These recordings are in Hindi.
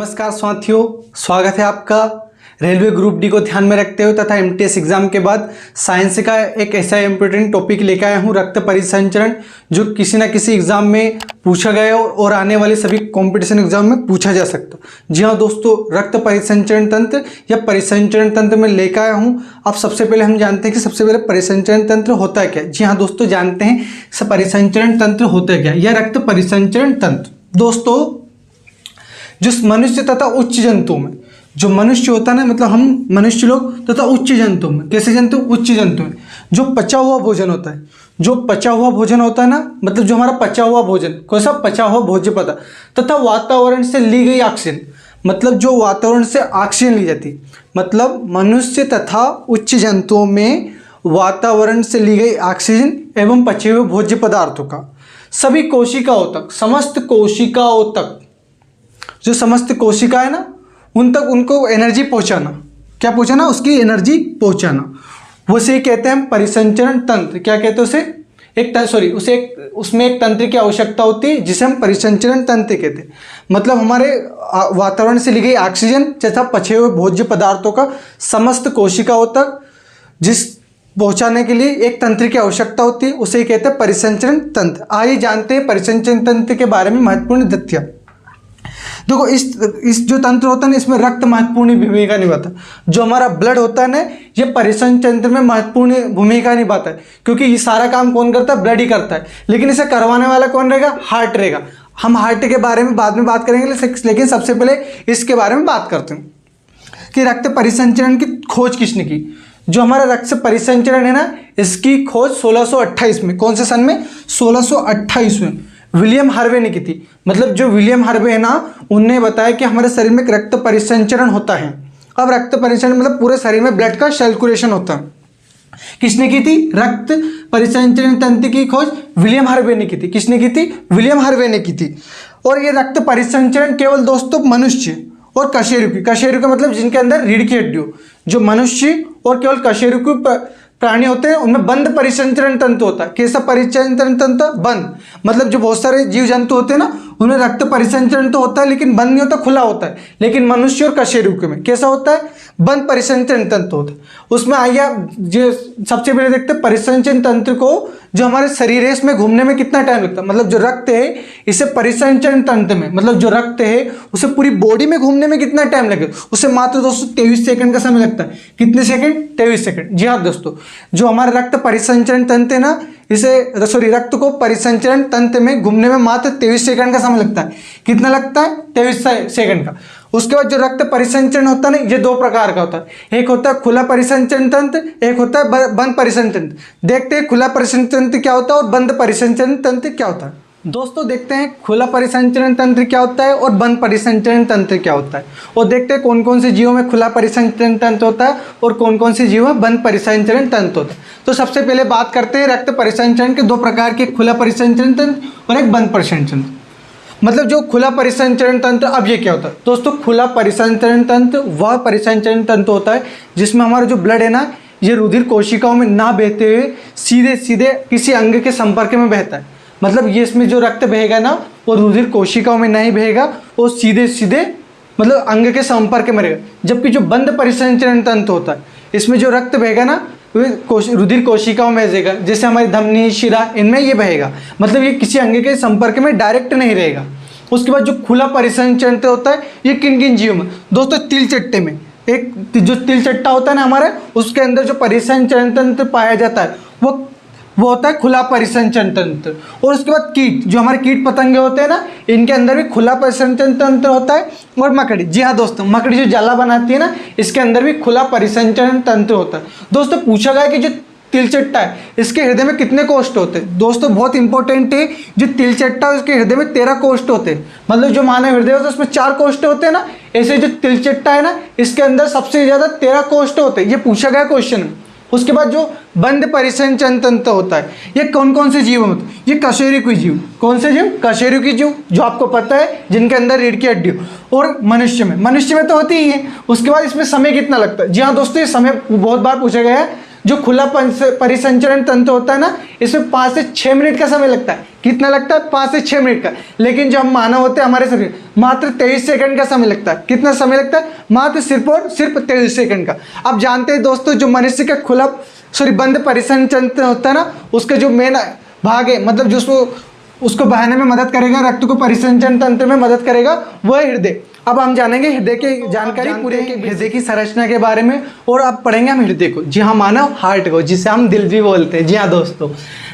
नमस्कार साथियों, स्वागत है आपका। रेलवे ग्रुप डी को ध्यान में रखते हुए तथा एमटीएस एग्जाम के बाद साइंस का एक ऐसा इम्पोर्टेंट टॉपिक लेकर आया हूँ, रक्त परिसंचरण, जो किसी न किसी एग्जाम में पूछा गया और आने वाले सभी कंपटीशन एग्जाम में पूछा जा सकता। जी हाँ दोस्तों, रक्त परिसंचरण तंत्र या परिसंचरण तंत्र में लेकर आया हूँ। अब सबसे पहले हम जानते हैं कि सबसे पहले परिसंचरण तंत्र होता है क्या। जी हाँ दोस्तों, जानते हैं परिसंचरण तंत्र होता है क्या, यह रक्त परिसंचरण तंत्र दोस्तों जो मनुष्य तथा उच्च जंतु में, जो मनुष्य होता है ना, मतलब हम मनुष्य लोग तथा उच्च जंतु में, कैसे जंतु, उच्च जंतु में जो पचा हुआ भोजन होता है, जो पचा हुआ भोजन होता है ना, मतलब जो हमारा पचा हुआ भोजन, कौन सा पचा हुआ भोज्य पदार्थ तथा वातावरण से ली गई ऑक्सीजन, मतलब जो वातावरण से ऑक्सीजन ली जाती, मतलब मनुष्य तथा उच्च जंतुओं में वातावरण से ली गई ऑक्सीजन एवं पचे हुए भोज्य पदार्थों का सभी कोशिकाओं तक, समस्त कोशिकाओं तक, जो समस्त कोशिका है ना, उन तक उनको एनर्जी पहुंचाना, क्या पहुंचाना, उसकी एनर्जी पहुंचाना, उसे कहते हैं परिसंचरण तंत्र। क्या कहते हैं उसे, उसमें एक तंत्र की आवश्यकता होती है जिसे हम परिसंचरण तंत्र कहते हैं। मतलब हमारे वातावरण से ली गई ऑक्सीजन तथा पचे हुए भोज्य पदार्थों का समस्त कोशिकाओं तक जिस पहुंचाने के लिए एक तंत्र की आवश्यकता होती है, उसे कहते हैं परिसंचरण तंत्र। आइए जानते हैं परिसंचरण तंत्र के बारे में महत्वपूर्ण तथ्य। देखो, इस जो तंत्र होता है ना, इसमें रक्त महत्वपूर्ण भूमिका निभाता है। जो हमारा ब्लड होता है ना, ये परिसंचरण तंत्र में महत्वपूर्ण भूमिका निभाता है, क्योंकि ये सारा काम कौन करता है, ब्लड ही करता है। लेकिन इसे करवाने वाला कौन रहेगा, हार्ट रहेगा। हम हार्ट के बारे में बाद में बात करेंगे, लेकिन सबसे पहले इसके बारे में बात करते हैं कि रक्त परिसंचरण की खोज किसने की। जो हमारा रक्त परिसंचरण है ना, इसकी खोज 1628 में, कौन से सन में, 1628 में विलियम हार्वे ने की थी। मतलब जो विलियम हार्वे है ना, उनने बताया कि हमारे शरीर में रक्त परिसंचरण होता है। अब रक्त परिसंचरण मतलब पूरे शरीर में ब्लड का सर्कुलेशन होता है। किसने की थी, रक्त परिसंचरण तंत्र की खोज विलियम हार्वे ने की थी। किसने की थी, विलियम हार्वे ने की थी। और ये रक्त परिसंचरण केवल दोस्तों मनुष्य और कशेरुकी मतलब जिनके अंदर रीढ़ की हड्डी हो, जो मनुष्य और केवल कशेरुकी प्राणी होते हैं, उनमें बंद परिसंचरण तंत्र होता है। कैसा परिसंचरण तंत्र, बंद, मतलब जो बहुत सारे जीव जंतु होते हैं ना, उन्हें रक्त परिसंचरण तो होता है लेकिन बंद नहीं होता, खुला होता है। लेकिन मनुष्य और कशेरुकी में कैसा होता है, बंद परिसंचरण तंत्र होता है। उसमें आइए जो सबसे पहले देखते हैं परिसंचरण तंत्र को, जो हमारे शरीर है इसमें घूमने में कितना टाइम लगता है। मतलब जो रक्त है इसे परिसंचरण तंत्र में, मतलब जो रक्त है उसे पूरी बॉडी में घूमने में कितना टाइम लगेगा, उसे मात्र दोस्तों 23 सेकंड का समय लगता है। कितने सेकंड, 23 सेकंड। जी हाँ दोस्तों, जो हमारा रक्त परिसंचरण तंत्र है ना, रक्त को परिसंचरण तंत्र में घूमने में मात्र 23 सेकंड का समय लगता है। कितना लगता है, 23 सेकंड का। उसके बाद जो रक्त परिसंचरण होता है ना, ये दो प्रकार का होता है। एक होता है खुला परिसंचरण तंत्र, एक होता है बंद परिसंचरण तंत्र। देखते हैं खुला परिसंचरण तंत्र क्या होता है और बंद परिसंचरण तंत्र क्या होता है। दोस्तों देखते हैं खुला परिसंचरण तंत्र क्या होता है और बंद परिसंचरण तंत्र क्या होता है, और देखते हैं कौन कौन से जीवों में खुला परिसंचरण तंत्र होता है और कौन कौन से जीवों में बंद परिसंचरण तंत्र होता है। तो सबसे पहले बात करते हैं रक्त परिसंचरण के दो प्रकार के, खुला परिसंचरण तंत्र और एक बंद परिसंचरण। मतलब जो खुला परिसंचरण तंत्र, अब ये क्या होता है दोस्तों, खुला परिसंचरण तंत्र वह परिसंचरण तंत्र होता है जिसमें हमारा जो ब्लड है ना, ये रुधिर कोशिकाओं में ना बहते हुए सीधे सीधे किसी अंग के संपर्क में बहता है। मतलब ये इसमें जो रक्त बहेगा ना, वो रुधिर कोशिकाओं में नहीं बहेगा, वो सीधे सीधे मतलब अंग के संपर्क में रहेगा। जबकि जो बंद परिसंचरण तंत्र होता है, इसमें जो रक्त बहेगा ना, रुधिर कोशिकाओं में बहेगा, जैसे हमारी धमनी, शिरा, इनमें ये बहेगा। मतलब ये किसी अंग के संपर्क में डायरेक्ट नहीं रहेगा। उसके बाद जो खुला परिसंचरण तंत्र होता है, ये किन किन जीवों में दोस्तों, तिल चट्टे में, एक जो तिल चट्टा होता है ना हमारे, उसके अंदर जो परिसंचरण तंत्र पाया जाता है वो होता है खुला परिसंचरण तंत्र। और उसके बाद कीट, जो हमारे कीट पतंगे होते हैं ना, इनके अंदर भी खुला परिसंचरण तंत्र होता है। और मकड़ी, जी हाँ दोस्तों, मकड़ी जो जाला बनाती है ना, इसके अंदर भी खुला परिसंचरण तंत्र होता है। दोस्तों पूछा गया कि जो तिलचट्टा है, इसके हृदय में कितने कोष्ठ होते हैं। दोस्तों बहुत इंपॉर्टेंट है, जो तिलचट्टा है उसके हृदय में 13 कोष्ठ होते हैं। मतलब जो मानव हृदय होता है उसमें 4 कोष्ठ होते हैं ना, ऐसे जो तिलचट्टा है ना, इसके अंदर सबसे ज़्यादा 13 कोष्ठ होते हैं। ये पूछा गया क्वेश्चन में। उसके बाद जो बंद परिसंचरण तंत्र होता है, ये कौन कौन से जीव होते हैं, ये कशेरुकी जीव। कौन से जीव, कशेरुकी जीव, जो आपको पता है जिनके अंदर रीढ़ की हड्डी हो। और मनुष्य में तो होती ही है। उसके बाद इसमें समय कितना लगता है। जी हाँ दोस्तों, ये समय बहुत बार पूछा गया है। जो खुला परिसंचरण तंत्र होता है ना, इसमें 5 से 6 मिनट का समय लगता है। कितना लगता है? 5 से 6 मिनट का। लेकिन जो हम मानव होते हैं, हमारे शरीर मात्र 23 सेकंड का समय लगता है। कितना समय लगता है? मात्र सिर्फ और सिर्फ 23 सेकंड का। अब जानते हैं दोस्तों, जो मनुष्य का बंद परिसंचरण होता है ना, उसका जो मेन भाग है, मतलब जो उसको बहाने में मदद करेगा, रक्त को परिसंचरण तंत्र में मदद करेगा, वह हृदय। अब हम जानेंगे हृदय की जानकारी पूरे हृदय की संरचना के बारे में, और अब पढ़ेंगे हम हृदय को। जी हाँ, मानव हार्ट को, जिसे हम दिल भी बोलते हैं। जी हाँ दोस्तों,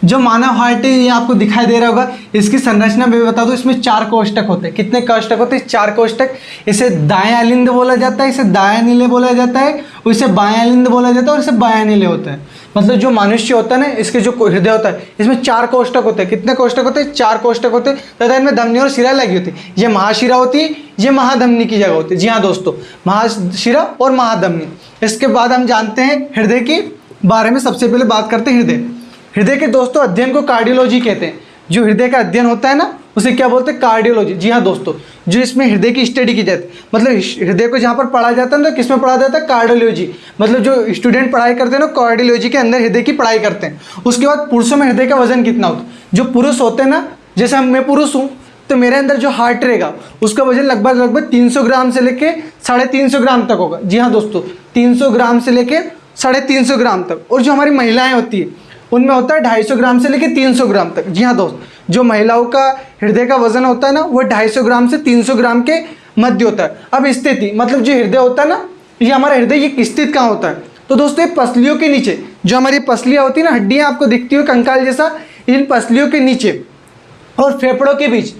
जो मानव हार्ट है ये आपको दिखाई दे रहा होगा। इसकी संरचना मैं बता दूं, इसमें 4 कोष्ठक होते हैं। कितने कोष्ठक होते हैं? 4 कोष्ठक। इसे दाएं अलिंद बोला जाता है, इसे दाएं नीले बोला जाता है, इसे बाएं अलिंद बोला जाता है, और इसे बाएं नीले होता है। मतलब जो मनुष्य होता है ना, इसके जो हृदय होता है, इसमें 4 कोष्ठक होते हैं। कितने कोष्ठक होते हैं? 4 कोष्ठक होते हैं, तथा इनमें धमनी और शिरा लगी होती है। ये महाशिरा होती है, ये महाधमनी की जगह होती है। जी हाँ दोस्तों, महाशिरा और महाधमनी। इसके बाद हम जानते हैं हृदय के बारे में। सबसे पहले बात करते हैं हृदय के दोस्तों अध्ययन को कार्डियोलॉजी कहते हैं। जो हृदय का अध्ययन होता है ना, उसे क्या बोलते हैं? कार्डियोलॉजी। जी हाँ दोस्तों, जो इसमें हृदय की स्टडी की जाती है, मतलब हृदय को जहाँ पर पढ़ा जाता है ना, तो किस में पढ़ा जाता है? कार्डियोलॉजी। मतलब जो स्टूडेंट पढ़ाई करते हैं ना, कार्डियोलॉजी के अंदर हृदय की पढ़ाई करते हैं। उसके बाद पुरुषों में हृदय का वजन कितना होता है? जो पुरुष होते हैं ना, जैसे मैं पुरुष हूँ, तो मेरे अंदर जो हार्ट रहेगा उसका वजन लगभग 300 ग्राम से लेके 350 ग्राम तक होगा। जी हाँ दोस्तों, 300 ग्राम से लेके 350 ग्राम तक। और जो हमारी महिलाएं होती है, उनमें होता है 250 ग्राम से लेके 300 ग्राम तक। जी हाँ दोस्त, जो महिलाओं का हृदय का वजन होता है ना, वो 250 ग्राम से 300 ग्राम के मध्य होता है। अब स्थिति, मतलब जो हृदय होता है ना, ये हमारा हृदय ये स्थित कहाँ होता है? तो दोस्तों, ये पसलियों के नीचे, जो हमारी पसलियाँ होती है ना, हड्डियाँ आपको दिखती हो कंकाल जैसा, इन पसलियों के नीचे और फेफड़ों के बीच।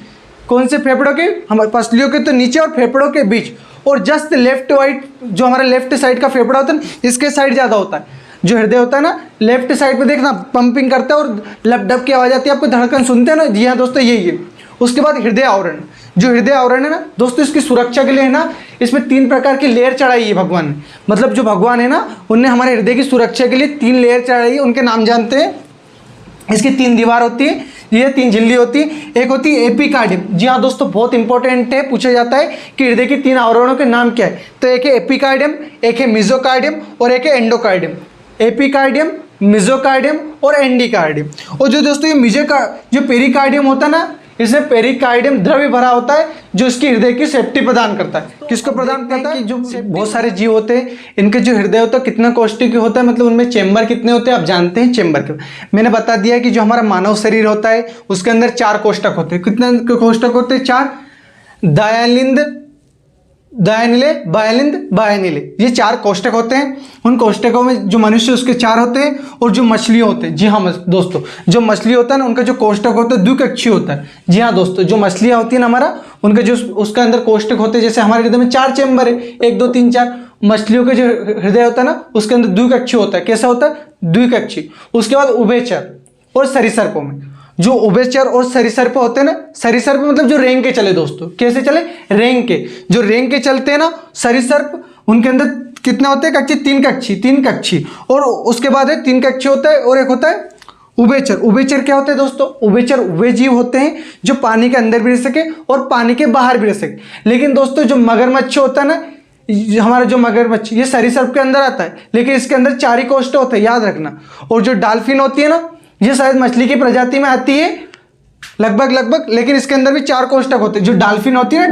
कौन से फेफड़ों के? हमारे पसलियों के तो नीचे और फेफड़ों के बीच, और जस्ट लेफ्ट वाइट, जो हमारा लेफ्ट साइड का फेफड़ा होता है ना, इसके साइड ज़्यादा होता है। जो हृदय होता है ना, लेफ्ट साइड पे देखना पंपिंग करता है और लपडप की आवाज़ आती है, आपको धड़कन सुनते हैं ना। जी हाँ दोस्तों, यही है। उसके बाद हृदय आवरण। जो हृदय आवरण है ना दोस्तों, इसकी सुरक्षा के लिए है ना, इसमें 3 प्रकार की लेयर चढ़ाई है भगवान ने। मतलब जो भगवान है ना, उनने हमारे हृदय की सुरक्षा के लिए 3 लेयर चढ़ाई है। उनके नाम जानते हैं। इसकी 3 दीवार होती है, ये 3 झिल्ली होती है। एक होती है एपिकार्डियम। जी हाँ दोस्तों, बहुत इंपॉर्टेंट है, पूछा जाता है कि हृदय की 3 आवरणों के नाम क्या है। तो एक है एपिकार्डियम, एक है मेसोकार्डियम, और एक है एंडोकार्डियम। एपिकार्डियम, मेसोकार्डियम और एंडोकार्डियम। और जो दोस्तों ये जो पेरिकार्डियम होता है ना, इसमें पेरिकार्डियम द्रव्य भरा होता है, जो इसकी हृदय की सेफ्टी प्रदान करता है। किसको प्रदान करता है? जो बहुत सारे जीव होते हैं, इनके जो हृदय होता है कितना कोष्ठक होता है, मतलब उनमें चेंबर कितने होते हैं, आप जानते हैं चेंबर के। मैंने बता दिया कि जो हमारा मानव शरीर होता है, उसके अंदर 4 कोष्ठक होते हैं। कितने कोष्ठक होते हैं? 4। दायालिंद, दायानीले, बायालिंद, बायानीले, ये 4 कोष्ठक होते हैं। उन कोष्ठकों में जो मनुष्य उसके 4 होते हैं, और जो मछली होते हैं, जी हाँ दोस्तों, जो मछली होता है ना, उनका जो कोष्ठक होता है द्विकक्षीय होता है। जी हाँ दोस्तों, जो मछलियाँ होती है ना हमारा, उनके जो उसका अंदर कोष्ठक होते हैं, जैसे हमारे हृदय में 4 चेम्बर है, 1 2 3 4। मछलियों के जो हृदय होता है ना, उसके अंदर द्विकक्षीय होता है। कैसा होता है? द्विकक्षीय। उसके बाद उभयचर और सरीसृपों में, जो उभयचर और सरीसृप होते हैं ना, सरीसृप मतलब जो रेंग के चले दोस्तों। कैसे चले? रेंग के। जो रेंग के चलते हैं ना सरीसृप, उनके अंदर कितने होते हैं? कक्षी, 3 कक्षी। और उसके बाद 3 कक्षी होता है, और एक होता है उभयचर। उभयचर क्या होते हैं दोस्तों? उभयचर वे जीव होते हैं जो पानी के अंदर भी रह सके और पानी के बाहर भी रह सके। लेकिन दोस्तों, जो मगरमच्छ होता है ना, हमारा जो मगरमच्छ, ये सरीसृप के अंदर आता है, लेकिन इसके अंदर 4 ही कोष्ठ होते हैं, याद रखना। और जो डॉल्फिन होती है ना, ये शायद मछली की प्रजाति में आती है लगभग, लेकिन इसके अंदर भी 4 कोष्ठक होते हैं। जो डॉल्फिन होती है ना,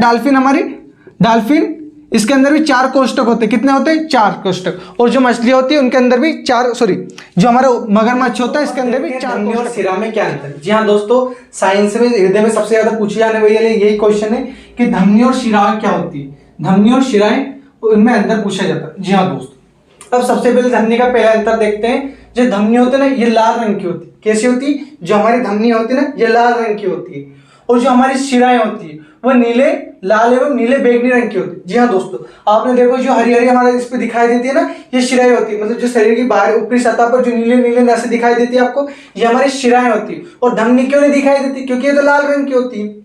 डॉल्फिन, इसके अंदर भी 4 कोष्ठक होते हैं। कितने होते हैं? 4 कोष्ठक। और जो मछली होती है उनके अंदर भी 4, जो हमारा मगरमच्छ होता है, इसके अंदर भी 4 कोष्ठक। और शिरा में क्या अंतर है? जी हाँ दोस्तों, साइंस में हृदय में सबसे ज्यादा पूछे जाने वाले यही क्वेश्चन है कि धमनी और शिरा क्या होती है। धमनी और शिराएं, उनमें अंतर पूछा जाता है। जी हाँ दोस्तों, अब सबसे पहले धमनी का पहला अंतर देखते हैं। जो धमनी होती है ना, ये लाल रंग की होती है। कैसी होती है? जो हमारी धमनी होती है ना, ये लाल रंग की होती है। और जो हमारी शिराएं होती है, वह नीले, लाल एवं नीले बैंगनी रंग की होती है। जी हाँ दोस्तों, आपने देखो जो हरी हरी हमारे इस पे दिखाई देती है ना, ये शिराएं होती है। मतलब जो शरीर की बाहर ऊपरी सतह पर जो नीले नीले नसें दिखाई देती है आपको, ये हमारी शिराएं होती है। और धमनी क्यों नहीं दिखाई देती? क्योंकि ये तो लाल रंग की होती है।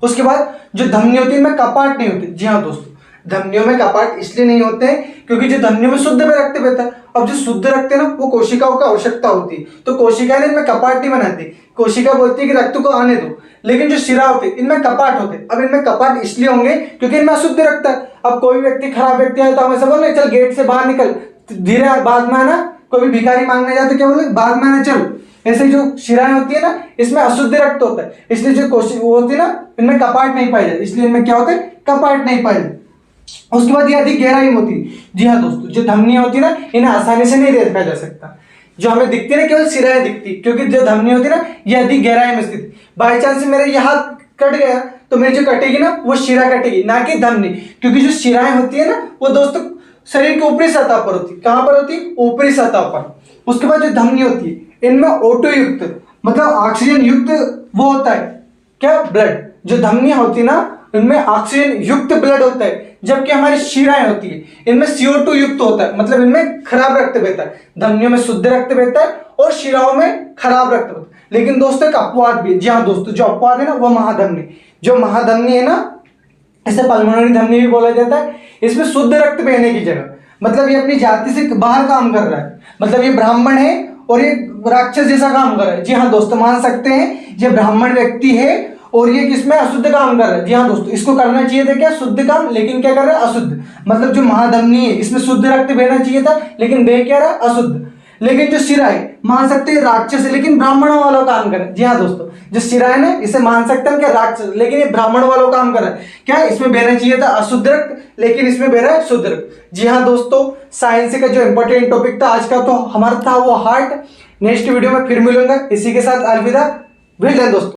उसके बाद जो धमनी होती है, इनमें कपाट नहीं होते। जी हाँ दोस्तों, धमनियों में कपाट इसलिए नहीं होते हैं क्योंकि जो धमनियों में शुद्ध में रक्त बहता है। अब जो शुद्ध रक्त है ना, वो कोशिकाओं की आवश्यकता होती है, तो कोशिकाएं इनमें कपाट नहीं बनाती। कोशिका बोलती है कि रक्त को आने दो। लेकिन जो शिरा होते हैं, इनमें कपाट होते हैं। अब इनमें कपाट इसलिए होंगे क्योंकि इनमें अशुद्ध रक्त है। अब कोई व्यक्ति, खराब व्यक्ति है, तो हम ऐसा बोल रहे चल गेट से बाहर निकल, धीरे बाद में आना, कोई भी भिखारी मांगने जाए तो क्या बोले, भाग माने चल। ऐसे जो शिराएं होती है ना, इसमें अशुद्ध रक्त होता है, इसलिए जो कोशिश वो होती है ना, इनमें कपाट नहीं पाए जाते, इसलिए इनमें क्या होता है, कपाट नहीं पाए जाते। उसके बाद ये अधिक गहराई में होती है। जी हाँ दोस्तों, जो धमनियां होती है ना, इन्हें आसानी से नहीं देखा जा सकता। जो हमें दिखती है ना, केवल शिराएं दिखती, क्योंकि जो धमनी होती है ना, ये अधिक गहराई में स्थित। बाई चांस मेरे ये हाथ कट गया तो मेरी जो कटेगी ना, वो शिरा कटेगी, ना कि धमनी, क्योंकि जो शिराएं होती है ना, वो दोस्तों शरीर की ऊपरी सतह पर होती है। कहां पर होती है, ऊपरी सतह पर। उसके बाद जो धमनी होती है, इनमें ओटो युक्त मतलब ऑक्सीजन युक्त वो होता है क्या, ब्लड। जो धमनियां होती है ना, इनमें ऑक्सीजन युक्त ब्लड होता है, जबकि हमारी शिराएं होती है, इनमें CO2 युक्त होता है, मतलब इनमें खराब रक्त बहता है। धमनियों में शुद्ध रक्त बहता है और शिराओं में खराब रक्त बहता है। लेकिन दोस्तों एक अपवाद भी है। जी हाँ दोस्तों, जो अपवाद है ना, वो महाधमनी। जो महाधमनी है ना, इसे पल्मोनरी धमनी भी बोला जाता है। इसमें शुद्ध रक्त बहने की जगह, मतलब ये अपनी जाति से बाहर काम कर रहा है, मतलब ये ब्राह्मण है और ये राक्षस जैसा काम कर रहा है। जी हाँ दोस्तों, मान सकते हैं ये ब्राह्मण व्यक्ति है और ये किसमें अशुद्ध काम कर रहा है। जी हाँ दोस्तों, इसको करना चाहिए था क्या, शुद्ध काम, लेकिन क्या कर रहा है, अशुद्ध। मतलब जो महाधमनी है, इसमें शुद्ध रक्त बहना चाहिए था, लेकिन बह क्या रहा, अशुद्ध। लेकिन जो शिरा है, मान सकते हैं राक्षस है, लेकिन ब्राह्मणों वाला काम कर रहा है। जी हाँ दोस्तों, जो शिरा है ना, इसे मान सकते हैं क्या, राक्षस, लेकिन ये ब्राह्मण वाला काम कर रहा है। क्या इसमें बहना चाहिए था अशुद्ध रक्त, लेकिन इसमें बह रहा है शुद्ध रक्त। जी हाँ दोस्तों, साइंस का जो इंपॉर्टेंट टॉपिक था आज का, तो हमारा था वो हार्ट। नेक्स्ट वीडियो में फिर मिलूंगा। इसी के साथ अलविदा, वेल डन दोस्तों।